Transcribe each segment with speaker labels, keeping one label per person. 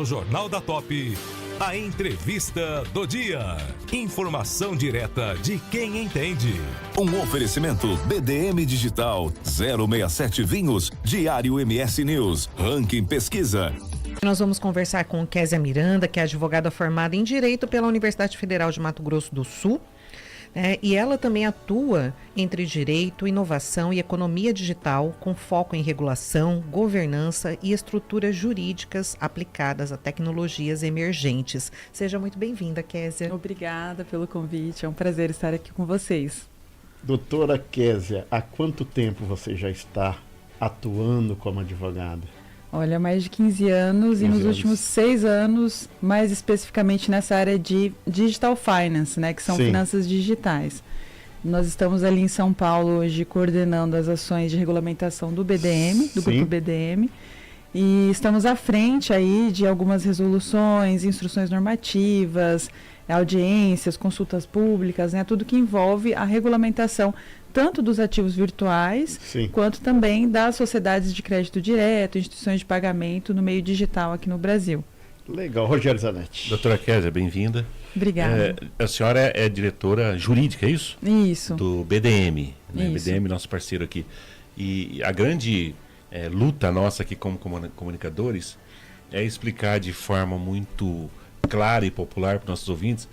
Speaker 1: no Jornal da Top, a entrevista do dia. Informação direta de quem entende.
Speaker 2: Um oferecimento BDM Digital, 067 Vinhos, Diário MS News, Ranking Pesquisa.
Speaker 3: Nós vamos conversar com Késia Miranda, que é advogada formada em Direito pela Universidade Federal de Mato Grosso do Sul. E ela também atua entre direito, inovação e economia digital, com foco em regulação, governança e estruturas jurídicas aplicadas a tecnologias emergentes. Seja muito bem-vinda, Késia.
Speaker 4: Obrigada pelo convite, é um prazer estar aqui com vocês.
Speaker 5: Doutora Késia, há quanto tempo você já está atuando como advogada?
Speaker 4: Olha, mais de 15 anos e nos últimos 6 anos, mais especificamente nessa área de Digital Finance, né, que são finanças digitais. Nós estamos ali em São Paulo hoje coordenando as ações de regulamentação do BDM, do Grupo BDM, e estamos à frente aí de algumas resoluções, instruções normativas, audiências, consultas públicas, né, tudo que envolve a regulamentação tanto dos ativos virtuais, quanto também das sociedades de crédito direto, instituições de pagamento no meio digital aqui no Brasil.
Speaker 5: Legal. Rogério Zanetti.
Speaker 6: Doutora Késia, bem-vinda.
Speaker 4: Obrigada.
Speaker 6: A senhora é diretora jurídica, é isso?
Speaker 4: Isso.
Speaker 6: Do BDM, né?
Speaker 4: Isso.
Speaker 6: BDM, nosso parceiro aqui. E a grande luta nossa aqui como comunicadores é explicar de forma muito clara e popular para os nossos ouvintes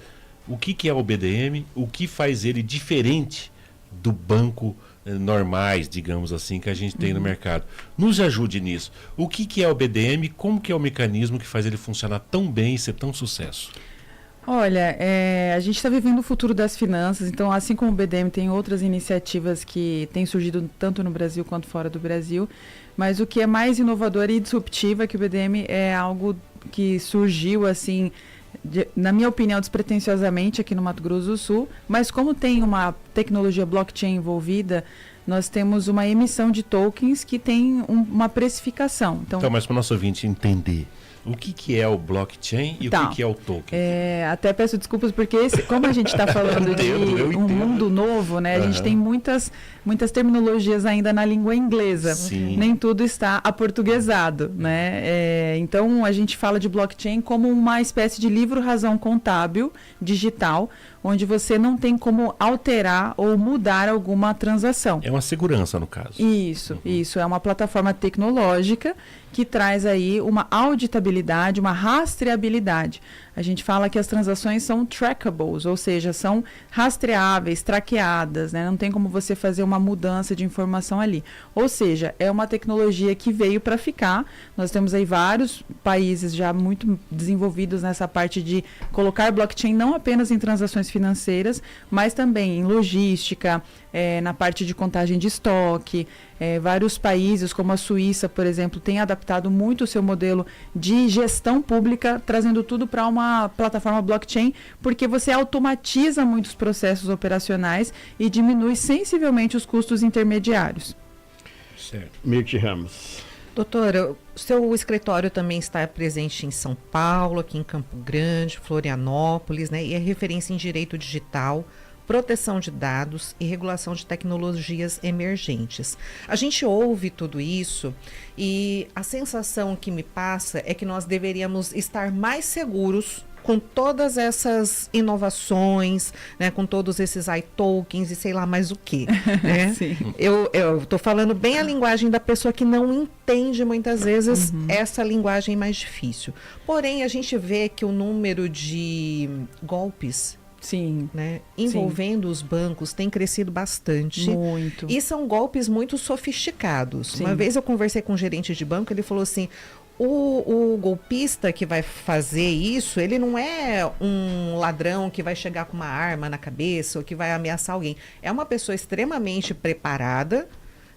Speaker 6: o que é o BDM, o que faz ele diferente do banco normais, digamos assim, que a gente tem no mercado. Nos ajude nisso. O que é o BDM? Como que é o mecanismo que faz ele funcionar tão bem e ser tão sucesso?
Speaker 4: Olha, a gente está vivendo o futuro das finanças, então assim como o BDM tem outras iniciativas que têm surgido tanto no Brasil quanto fora do Brasil, mas o que é mais inovador e disruptivo é que o BDM é algo que surgiu assim, na minha opinião, despretensiosamente aqui no Mato Grosso do Sul, mas como tem uma tecnologia blockchain envolvida, nós temos uma emissão de tokens que tem uma precificação. Então,
Speaker 6: mas para o nosso ouvinte entender, o que é o blockchain e o que é o token?
Speaker 4: Até peço desculpas porque como a gente está falando de um mundo novo, né? A gente tem muitas terminologias ainda na língua inglesa.
Speaker 6: Sim.
Speaker 4: Nem tudo está aportuguesado, né? Então a gente fala de blockchain como uma espécie de livro-razão contábil digital, onde você não tem como alterar ou mudar alguma transação.
Speaker 6: É uma segurança, no caso.
Speaker 4: Isso. É uma plataforma tecnológica que traz aí uma auditabilidade, uma rastreabilidade. A gente fala que as transações são trackables, ou seja, são rastreáveis, traqueadas, né? Não tem como você fazer uma mudança de informação ali. Ou seja, é uma tecnologia que veio para ficar. Nós temos aí vários países já muito desenvolvidos nessa parte de colocar blockchain não apenas em transações financeiras, mas também em logística, na parte de contagem de estoque. Vários países, como a Suíça, por exemplo, têm adaptado muito o seu modelo de gestão pública, trazendo tudo para uma plataforma blockchain, porque você automatiza muitos processos operacionais e diminui sensivelmente os custos intermediários.
Speaker 5: Certo. Mirti Ramos.
Speaker 3: Doutora, o seu escritório também está presente em São Paulo, aqui em Campo Grande, Florianópolis, né? E é referência em direito digital, proteção de dados e regulação de tecnologias emergentes. A gente ouve tudo isso e a sensação que me passa é que nós deveríamos estar mais seguros com todas essas inovações, né, com todos esses iTokens e sei lá mais o que. Né? Eu estou falando bem a linguagem da pessoa que não entende muitas vezes essa linguagem mais difícil. Porém, a gente vê que o número de golpes envolvendo os bancos tem crescido bastante.
Speaker 4: Muito.
Speaker 3: E são golpes muito sofisticados. Uma vez eu conversei com um gerente de banco, ele falou assim: o golpista que vai fazer isso, ele não é um ladrão que vai chegar com uma arma na cabeça ou que vai ameaçar alguém. É uma pessoa extremamente preparada,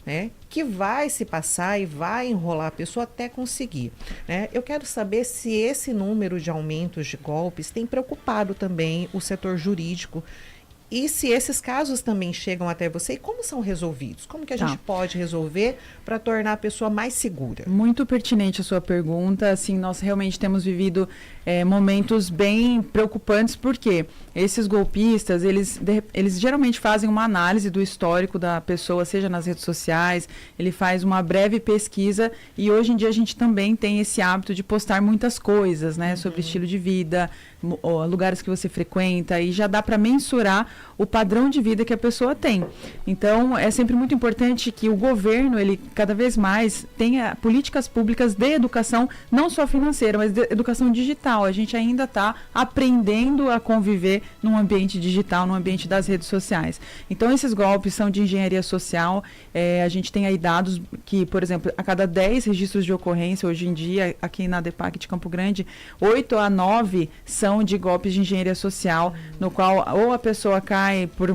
Speaker 3: né, que vai se passar e vai enrolar a pessoa até conseguir. Né? Eu quero saber se esse número de aumentos de golpes tem preocupado também o setor jurídico E se esses casos também chegam até você, e como são resolvidos? Como que a gente pode resolver para tornar a pessoa mais segura?
Speaker 4: Muito pertinente a sua pergunta. Assim, nós realmente temos vivido momentos bem preocupantes, porque esses golpistas, eles geralmente fazem uma análise do histórico da pessoa, seja nas redes sociais, ele faz uma breve pesquisa, e hoje em dia a gente também tem esse hábito de postar muitas coisas, né, sobre estilo de vida, lugares que você frequenta, e já dá para mensurar o padrão de vida que a pessoa tem. Então, é sempre muito importante que o governo, ele cada vez mais tenha políticas públicas de educação, não só financeira, mas de educação digital. A gente ainda está aprendendo a conviver num ambiente digital, num ambiente das redes sociais. Então, esses golpes são de engenharia social. A gente tem aí dados que, por exemplo, a cada 10 registros de ocorrência, hoje em dia, aqui na DEPAC de Campo Grande, 8 a 9 são de golpes de engenharia social, no qual ou a pessoa cai por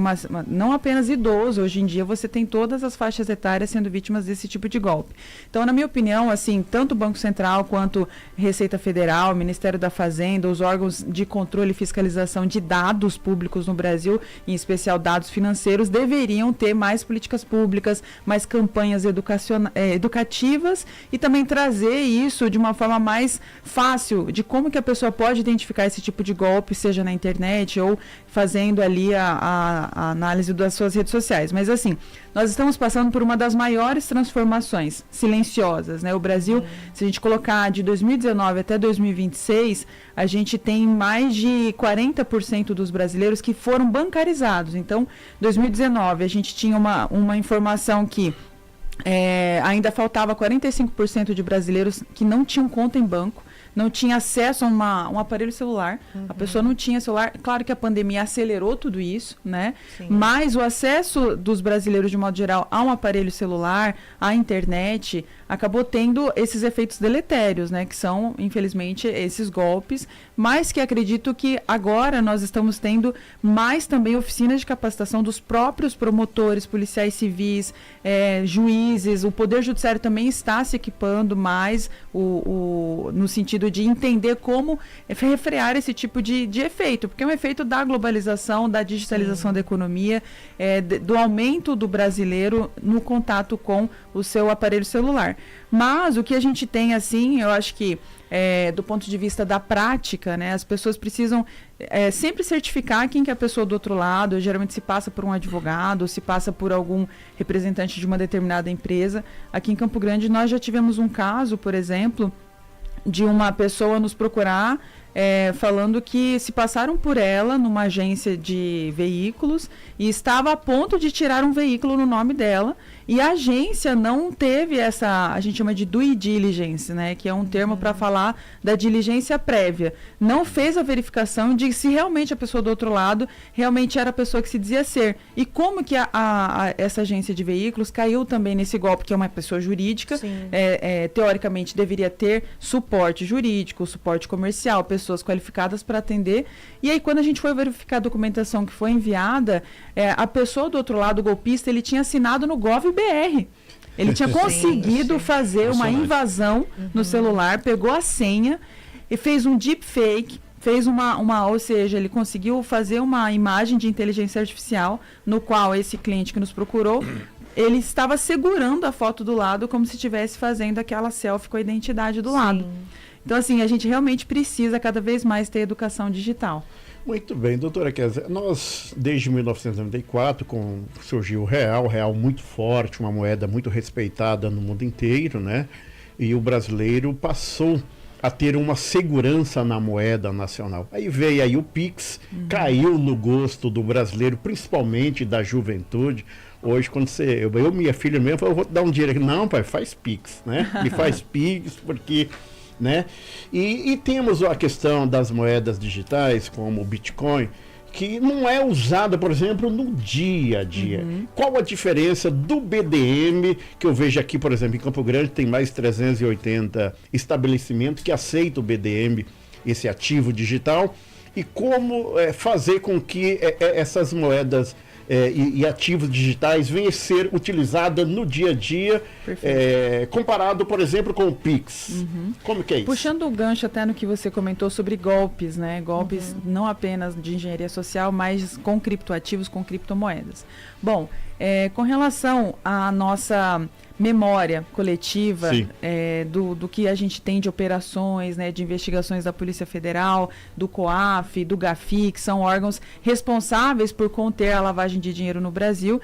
Speaker 4: não apenas idoso, hoje em dia você tem todas as faixas etárias sendo vítimas desse tipo de golpe. Então, na minha opinião, assim, tanto o Banco Central quanto Receita Federal, Ministério da Fazenda, os órgãos de controle e fiscalização de dados públicos no Brasil, em especial dados financeiros, deveriam ter mais políticas públicas, mais campanhas educativas, e também trazer isso de uma forma mais fácil, de como que a pessoa pode identificar esse tipo de golpe, seja na internet ou fazendo ali a análise das suas redes sociais. Mas assim, nós estamos passando por uma das maiores transformações silenciosas, né? O Brasil, se a gente colocar de 2019 até 2026, a gente tem mais de 40% dos brasileiros que foram bancarizados. Então, em 2019, a gente tinha uma informação que ainda faltava 45% de brasileiros que não tinham conta em banco, não tinha acesso a um aparelho celular, a pessoa não tinha celular. Claro que a pandemia acelerou tudo isso, né? Sim. Mas o acesso dos brasileiros, de modo geral, a um aparelho celular, à internet, acabou tendo esses efeitos deletérios, né? Que são, infelizmente, esses golpes, mas que acredito que agora nós estamos tendo mais também oficinas de capacitação dos próprios promotores, policiais civis, juízes. O Poder Judiciário também está se equipando mais no sentido de entender como refrear esse tipo de efeito, porque é um efeito da globalização, da digitalização da economia, do aumento do brasileiro no contato com o seu aparelho celular. Mas o que a gente tem, assim, eu acho que do ponto de vista da prática, né, as pessoas precisam sempre certificar quem que é a pessoa do outro lado. Geralmente se passa por um advogado, se passa por algum representante de uma determinada empresa. Aqui em Campo Grande nós já tivemos um caso, por exemplo, de uma pessoa nos procurar falando que se passaram por ela numa agência de veículos e estava a ponto de tirar um veículo no nome dela, e a agência não teve a gente chama de due diligence, né, que é um termo para falar da diligência prévia. Não fez a verificação de se realmente a pessoa do outro lado realmente era a pessoa que se dizia ser. E como que essa agência de veículos caiu também nesse golpe, que é uma pessoa jurídica, teoricamente deveria ter suporte jurídico, suporte comercial, pessoas qualificadas para atender. E aí, quando a gente foi verificar a documentação que foi enviada, a pessoa do outro lado, o golpista, ele tinha assinado no Gov.br. Ele tinha conseguido fazer uma invasão no celular, pegou a senha e fez um deepfake, fez ou seja, ele conseguiu fazer uma imagem de inteligência artificial, no qual esse cliente que nos procurou, ele estava segurando a foto do lado como se estivesse fazendo aquela selfie com a identidade do lado. Então, assim, a gente realmente precisa cada vez mais ter educação digital.
Speaker 5: Muito bem, doutora Kézia. Nós, desde 1994, surgiu o real muito forte, uma moeda muito respeitada no mundo inteiro, né? E o brasileiro passou a ter uma segurança na moeda nacional. Aí veio aí o Pix, caiu no gosto do brasileiro, principalmente da juventude. Hoje, quando minha filha mesmo, eu vou te dar um dinheiro aqui. Não, pai, faz Pix, né? Me faz Pix, porque... né? E temos a questão das moedas digitais, como o Bitcoin, que não é usada, por exemplo, no dia a dia. Qual a diferença do BDM, que eu vejo aqui, por exemplo, em Campo Grande, tem mais 380 estabelecimentos que aceitam o BDM, esse ativo digital, e como fazer com que essas moedas e ativos digitais venha a ser utilizada no dia a dia, comparado, por exemplo, com o Pix. Como que é isso?
Speaker 4: Puxando o gancho até no que você comentou sobre golpes, né? Golpes não apenas de engenharia social, mas com criptoativos, com criptomoedas. Bom, com relação à nossa memória coletiva do que a gente tem de operações, né, de investigações da Polícia Federal, do COAF, do GAFI, que são órgãos responsáveis por conter a lavagem de dinheiro no Brasil,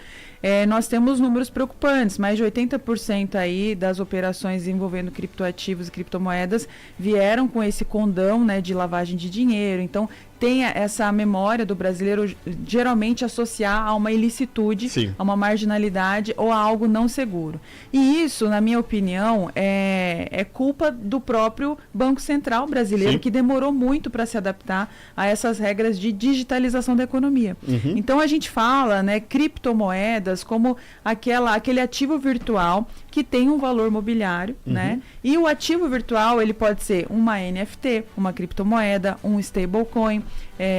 Speaker 4: nós temos números preocupantes. Mais de 80% aí das operações envolvendo criptoativos e criptomoedas vieram com esse condão, né, de lavagem de dinheiro. Então, tem essa memória do brasileiro geralmente associar a uma ilicitude, a uma marginalidade ou a algo não seguro. E isso, na minha opinião, é culpa do próprio Banco Central brasileiro, que demorou muito para se adaptar a essas regras de digitalização da economia. Então, a gente fala, né, criptomoedas como aquele ativo virtual que tem um valor mobiliário, né? E o ativo virtual, ele pode ser uma NFT, uma criptomoeda, um stablecoin,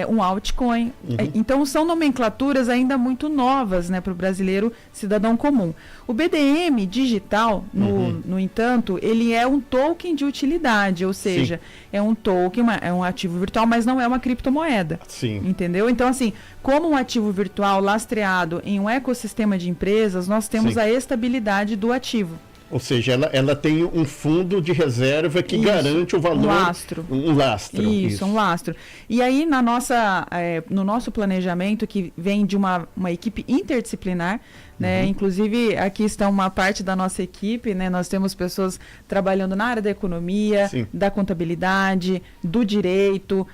Speaker 4: um altcoin. Então, são nomenclaturas ainda muito novas, né, para o brasileiro cidadão comum. O BDM digital, no entanto, ele é um token de utilidade, ou seja, é um token, é um ativo virtual, mas não é uma criptomoeda. Entendeu? Então, assim, como um ativo virtual lastreado em um ecossistema de empresas, nós temos a estabilidade do ativo.
Speaker 5: Ou seja, ela tem um fundo de reserva que garante o valor. Um lastro.
Speaker 4: Isso, um lastro. E aí, no nosso planejamento, que vem de uma equipe interdisciplinar, né? Inclusive, aqui está uma parte da nossa equipe, né? Nós temos pessoas trabalhando na área da economia, da contabilidade, do direito,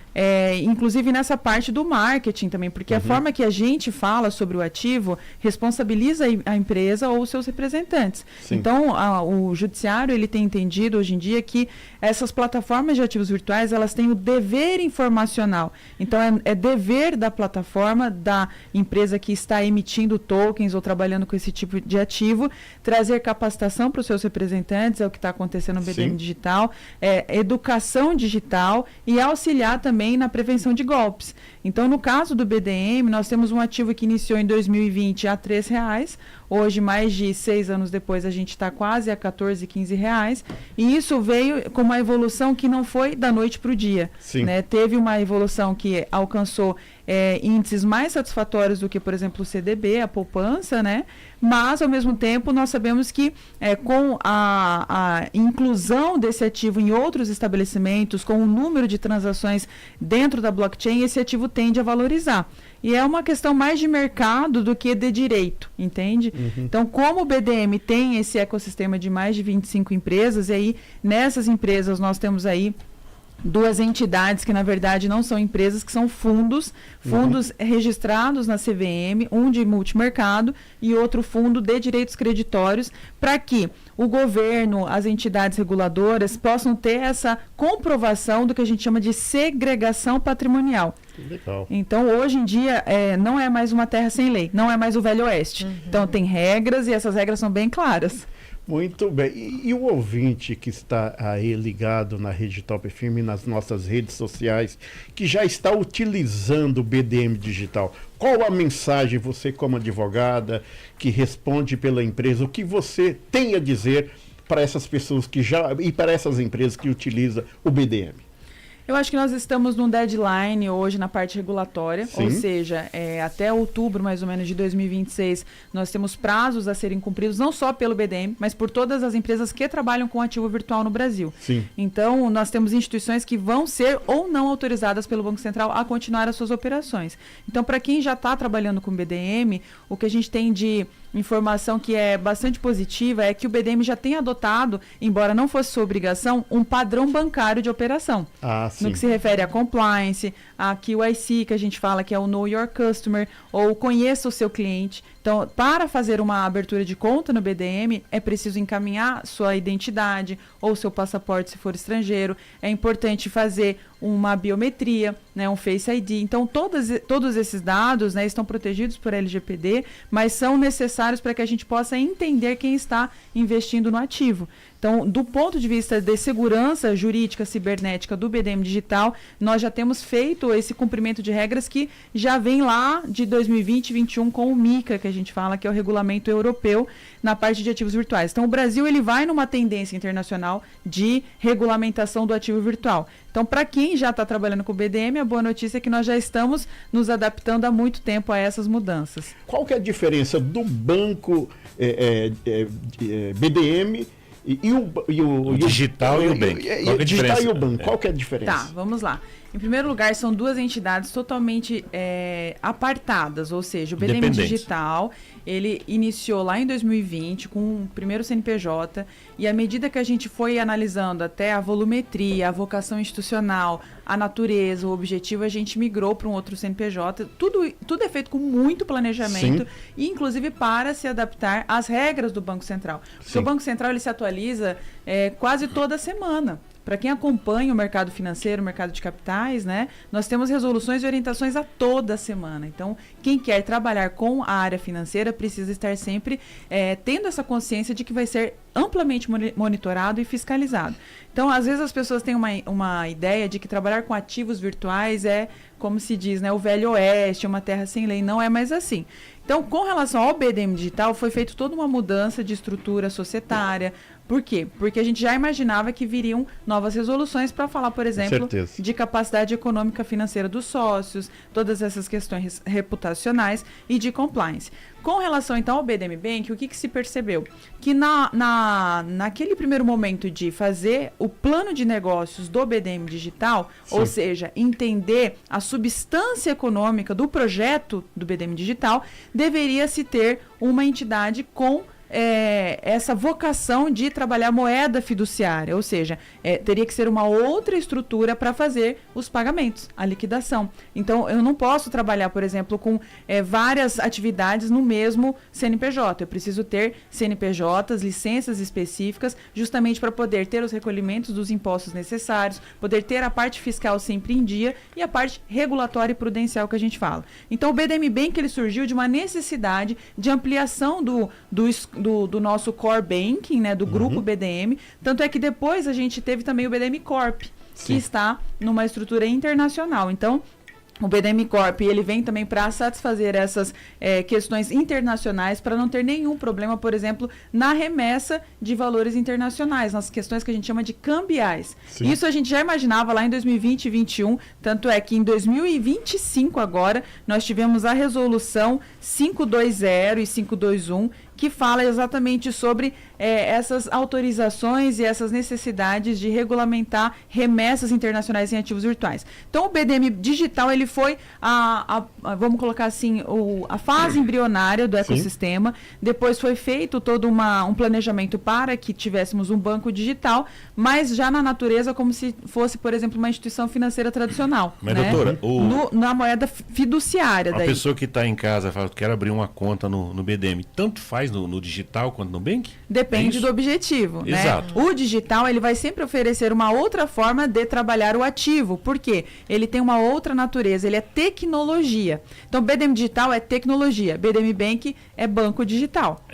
Speaker 4: inclusive nessa parte do marketing também, porque a forma que a gente fala sobre o ativo responsabiliza a empresa ou os seus representantes. Então, o judiciário, ele tem entendido hoje em dia que essas plataformas de ativos virtuais, elas têm o dever informacional. Então, é dever da plataforma, da empresa que está emitindo tokens ou trabalhando com esse tipo de ativo, trazer capacitação para os seus representantes, é o que está acontecendo no BDM Digital, educação digital e auxiliar também na prevenção de golpes. Então, no caso do BDM, nós temos um ativo que iniciou em 2020 a R$3, hoje, mais de 6 anos depois, a gente está quase a R$14, R$15, e isso veio com uma evolução que não foi da noite para o dia. Né? Teve uma evolução que alcançou índices mais satisfatórios do que, por exemplo, o CDB, a poupança, né? Mas, ao mesmo tempo, nós sabemos que com a inclusão desse ativo em outros estabelecimentos, com o número de transações dentro da blockchain, esse ativo tende a valorizar. E é uma questão mais de mercado do que de direito, entende? Então, como o BDM tem esse ecossistema de mais de 25 empresas, e aí, nessas empresas, nós temos aí 2 entidades que, na verdade, não são empresas, que são fundos registrados na CVM, um de multimercado e outro fundo de direitos creditórios, para que o governo, as entidades reguladoras possam ter essa comprovação do que a gente chama de segregação patrimonial.
Speaker 5: Legal.
Speaker 4: Então, hoje em dia, não é mais uma terra sem lei, não é mais o Velho Oeste. Então, tem regras e essas regras são bem claras.
Speaker 5: Muito bem. E o ouvinte que está aí ligado na Rede Top FM, nas nossas redes sociais, que já está utilizando o BDM Digital, qual a mensagem, você como advogada, que responde pela empresa, o que você tem a dizer para essas pessoas e para essas empresas que utilizam o BDM?
Speaker 4: Eu acho que nós estamos num deadline hoje na parte regulatória, ou seja, até outubro mais ou menos de 2026, nós temos prazos a serem cumpridos, não só pelo BDM, mas por todas as empresas que trabalham com ativo virtual no Brasil. Então, nós temos instituições que vão ser ou não autorizadas pelo Banco Central a continuar as suas operações. Então, para quem já está trabalhando com BDM, o que a gente tem de informação que é bastante positiva é que o BDM já tem adotado, embora não fosse sua obrigação, um padrão bancário de operação. No que se refere a compliance, a QIC, que a gente fala que é o Know Your Customer, ou conheça o seu cliente. Então, Então, para fazer uma abertura de conta no BDM, é preciso encaminhar sua identidade ou seu passaporte se for estrangeiro. É importante fazer uma biometria, né, um Face ID. Então, todos esses dados, né, estão protegidos por LGPD, mas são necessários para que a gente possa entender quem está investindo no ativo. Então, do ponto de vista de segurança jurídica cibernética do BDM Digital, nós já temos feito esse cumprimento de regras que já vem lá de 2020 e 2021 com o MiCA, que a gente fala que é o regulamento europeu na parte de ativos virtuais. Então, o Brasil ele vai numa tendência internacional de regulamentação do ativo virtual. Então, para quem já está trabalhando com o BDM, a boa notícia é que nós já estamos nos adaptando há muito tempo a essas mudanças.
Speaker 5: Qual que é a diferença do banco BDM e o
Speaker 6: digital e o banco?
Speaker 5: Digital e o banco, qual que é a diferença?
Speaker 4: Tá, vamos lá. Em primeiro lugar, são duas entidades totalmente apartadas, ou seja, o BDM Digital, ele iniciou lá em 2020 com o primeiro CNPJ, e à medida que a gente foi analisando até a volumetria, a vocação institucional, a natureza, o objetivo, a gente migrou para um outro CNPJ. Tudo é feito com muito planejamento, e inclusive para se adaptar às regras do Banco Central. Porque o Banco Central ele se atualiza quase toda semana. Para quem acompanha o mercado financeiro, o mercado de capitais, né, nós temos resoluções e orientações a toda semana. Então, quem quer trabalhar com a área financeira precisa estar sempre tendo essa consciência de que vai ser amplamente monitorado e fiscalizado. Então, às vezes as pessoas têm uma ideia de que trabalhar com ativos virtuais é, como se diz, né, o velho oeste, uma terra sem lei. Não é mais assim. Então, com relação ao BDM Digital, foi feita toda uma mudança de estrutura societária. Por quê? Porque a gente já imaginava que viriam novas resoluções para falar, por exemplo, de capacidade econômica financeira dos sócios, todas essas questões reputacionais e de compliance. Com relação, então, ao BDM Bank, o que se percebeu? Que naquele primeiro momento de fazer o plano de negócios do BDM Digital, ou seja, entender a substância econômica do projeto do BDM Digital, deveria-se ter uma entidade com essa vocação de trabalhar moeda fiduciária, ou seja, teria que ser uma outra estrutura para fazer os pagamentos, a liquidação. Então, eu não posso trabalhar, por exemplo, com várias atividades no mesmo CNPJ. Eu preciso ter CNPJs, licenças específicas, justamente para poder ter os recolhimentos dos impostos necessários, poder ter a parte fiscal sempre em dia e a parte regulatória e prudencial que a gente fala. Então, o BDM Bank ele surgiu de uma necessidade de ampliação do nosso core banking, né, do grupo BDM, tanto é que depois a gente teve também o BDM Corp, que está numa estrutura internacional. Então, o BDM Corp, ele vem também para satisfazer essas questões internacionais, para não ter nenhum problema, por exemplo, na remessa de valores internacionais, nas questões que a gente chama de cambiais. Isso a gente já imaginava lá em 2020 e 2021, tanto é que em 2025 agora, nós tivemos a resolução 520 e 521, que fala exatamente sobre essas autorizações e essas necessidades de regulamentar remessas internacionais em ativos virtuais. Então, o BDM Digital, ele foi vamos colocar assim, a fase embrionária do ecossistema. Depois foi feito todo um planejamento para que tivéssemos um banco digital, mas já na natureza como se fosse, por exemplo, uma instituição financeira tradicional.
Speaker 6: Mas,
Speaker 4: né?
Speaker 6: doutora,
Speaker 4: na moeda fiduciária.
Speaker 6: A pessoa que está em casa fala, quero abrir uma conta no BDM, tanto faz no digital quanto no bank?
Speaker 4: Depende do objetivo, né?
Speaker 6: Exato.
Speaker 4: O digital, ele vai sempre oferecer uma outra forma de trabalhar o ativo. Por quê? Ele tem uma outra natureza, ele é tecnologia. Então, BDM Digital é tecnologia, BDM Bank é banco digital.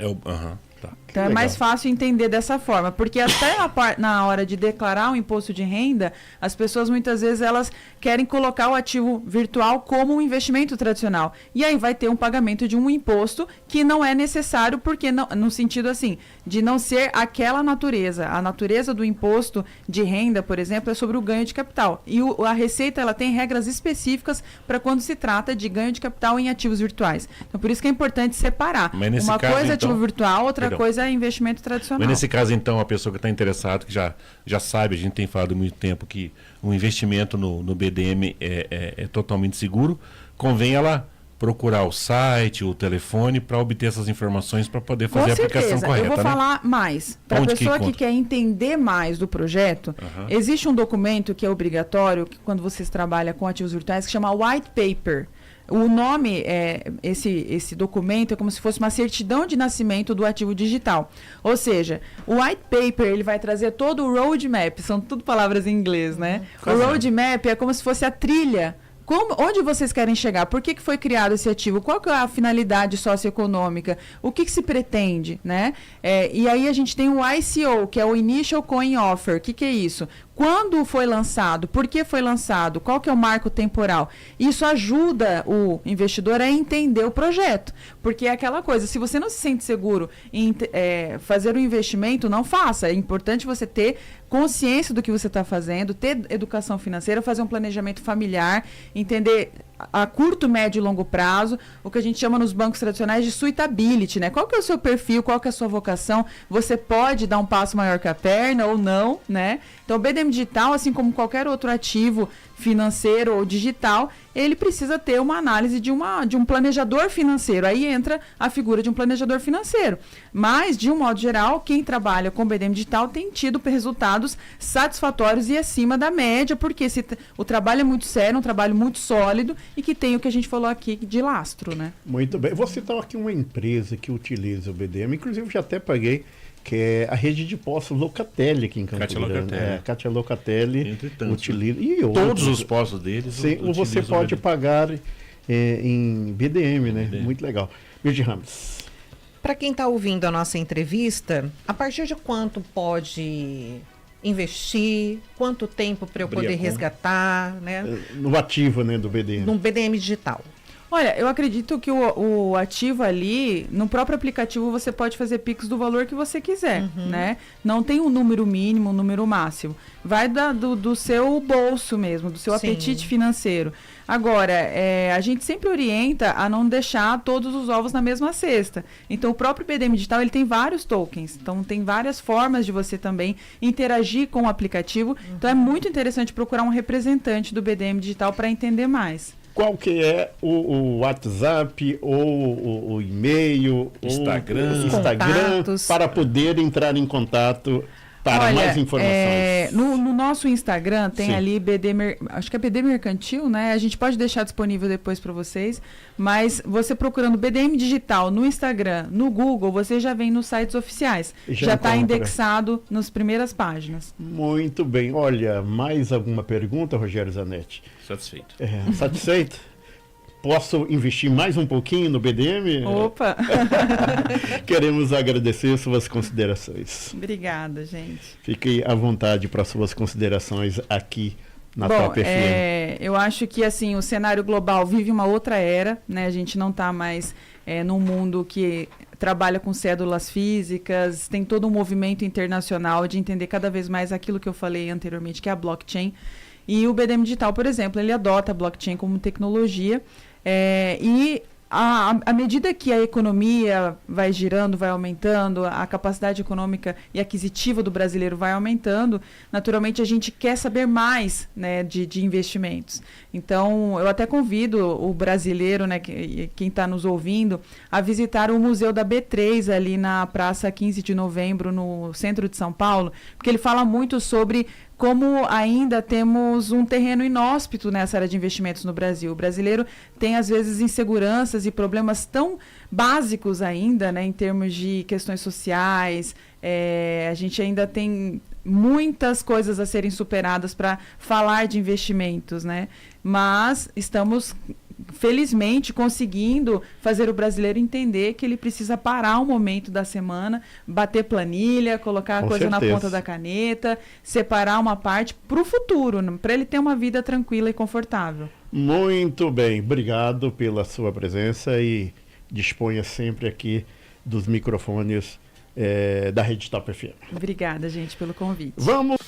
Speaker 4: Então é mais fácil entender dessa forma, porque até na hora de declarar o imposto de renda, as pessoas muitas vezes elas querem colocar o ativo virtual como um investimento tradicional. E aí vai ter um pagamento de um imposto que não é necessário, porque não, no sentido assim, de não ser aquela natureza. A natureza do imposto de renda, por exemplo, é sobre o ganho de capital. E a Receita ela tem regras específicas para quando se trata de ganho de capital em ativos virtuais. Então por isso que é importante separar. Uma coisa é ativo virtual, outra coisa é investimento tradicional.
Speaker 6: Mas nesse caso, então, a pessoa que está interessada, que já sabe, a gente tem falado há muito tempo que o investimento no BDM é totalmente seguro, convém ela procurar o site, o telefone, para obter essas informações para poder fazer a aplicação correta.
Speaker 4: Eu vou falar mais. Para a pessoa que quer entender mais do projeto, existe um documento que é obrigatório, que quando você trabalha com ativos virtuais, que chama White Paper. O nome, esse documento é como se fosse uma certidão de nascimento do ativo digital. Ou seja, o white paper, ele vai trazer todo o roadmap, são tudo palavras em inglês, né? O roadmap é como se fosse a trilha. Onde vocês querem chegar? Por que foi criado esse ativo? Qual que é a finalidade socioeconômica? O que se pretende, né? E aí a gente tem o ICO, que é o Initial Coin Offer. O que é isso? Quando foi lançado? Por que foi lançado? Qual que é o marco temporal? Isso ajuda o investidor a entender o projeto. Porque é aquela coisa, se você não se sente seguro em fazer um investimento, não faça. É importante você ter consciência do que você está fazendo, ter educação financeira, fazer um planejamento familiar, entender a curto, médio e longo prazo, o que a gente chama nos bancos tradicionais de suitability, né? Qual que é o seu perfil, qual que é a sua vocação? Você pode dar um passo maior que a perna ou não, né? Então, o BDM Digital, assim como qualquer outro ativo financeiro ou digital, ele precisa ter uma análise de um planejador financeiro. Aí entra a figura de um planejador financeiro. Mas, de um modo geral, quem trabalha com BDM Digital tem tido resultados satisfatórios e acima da média, porque o trabalho é muito sério, um trabalho muito sólido e que tem o que a gente falou aqui de lastro, né?
Speaker 5: Muito bem. Vou citar aqui uma empresa que utiliza o BDM, inclusive já até paguei, que é a rede de postos Locatelli aqui em Campo Grande. Kátia Locatelli utiliza. E
Speaker 6: todos os postos deles.
Speaker 5: Sim, você pode pagar em BDM, né? Muito legal. Mirdi Ramos.
Speaker 3: Para quem está ouvindo a nossa entrevista, a partir de quanto pode investir, quanto tempo para eu poder resgatar, né?
Speaker 5: No ativo, né, do BDM.
Speaker 3: No BDM digital.
Speaker 4: Olha, eu acredito que o ativo ali, no próprio aplicativo, você pode fazer Pix do valor que você quiser, né? Não tem um número mínimo, um número máximo. Vai do seu bolso mesmo, do seu apetite financeiro. Agora, a gente sempre orienta a não deixar todos os ovos na mesma cesta. Então, o próprio BDM Digital, ele tem vários tokens. Então, tem várias formas de você também interagir com o aplicativo. Então, é muito interessante procurar um representante do BDM Digital para entender mais.
Speaker 5: Qual que é o WhatsApp ou o e-mail,
Speaker 6: Instagram,
Speaker 5: para poder entrar em contato para mais informações?
Speaker 4: No nosso Instagram tem ali acho que é BD Mercantil, né? A gente pode deixar disponível depois para vocês, mas você procurando BDM Digital no Instagram, no Google, você já vem nos sites oficiais. Já está indexado nas primeiras páginas.
Speaker 5: Muito bem. Olha, mais alguma pergunta, Rogério Zanetti?
Speaker 6: Satisfeito.
Speaker 5: Satisfeito? Posso investir mais um pouquinho no BDM?
Speaker 4: Opa!
Speaker 5: Queremos agradecer suas considerações.
Speaker 4: Obrigada, gente.
Speaker 5: Fique à vontade para suas considerações aqui na Top FM.
Speaker 4: Eu acho que assim, o cenário global vive uma outra era, né? A gente não está mais num mundo que trabalha com cédulas físicas, tem todo um movimento internacional de entender cada vez mais aquilo que eu falei anteriormente, que é a blockchain. E o BDM Digital, por exemplo, ele adota a blockchain como tecnologia e à medida que a economia vai girando, vai aumentando, a capacidade econômica e aquisitiva do brasileiro vai aumentando, naturalmente a gente quer saber mais, né, de investimentos. Então, eu até convido o brasileiro, né, quem está nos ouvindo, a visitar o Museu da B3 ali na Praça 15 de Novembro, no centro de São Paulo, porque ele fala muito sobre como ainda temos um terreno inóspito nessa área de investimentos no Brasil. O brasileiro tem, às vezes, inseguranças e problemas tão básicos ainda, né, em termos de questões sociais. A gente ainda tem muitas coisas a serem superadas para falar de investimentos, né? Mas estamos, felizmente, conseguindo fazer o brasileiro entender que ele precisa parar um momento da semana, bater planilha, colocar a coisa na ponta da caneta, separar uma parte para o futuro, para ele ter uma vida tranquila e confortável.
Speaker 5: Muito bem, obrigado pela sua presença e disponha sempre aqui dos microfones da Rede Top FM.
Speaker 4: Obrigada, gente, pelo convite.
Speaker 5: Vamos!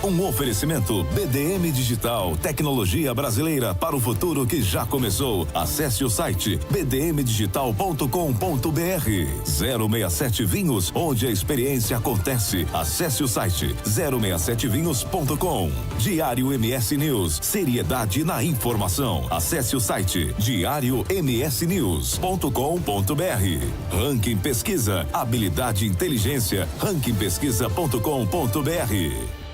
Speaker 2: Um oferecimento BDM Digital, tecnologia brasileira para o futuro que já começou. Acesse o site bdmdigital.com.br. 067 Vinhos, onde a experiência acontece. Acesse o site 067vinhos.com. Diário MS News, seriedade na informação. Acesse o site diariomsnews.com.br. Ranking Pesquisa, habilidade e inteligência, rankingpesquisa.com.br.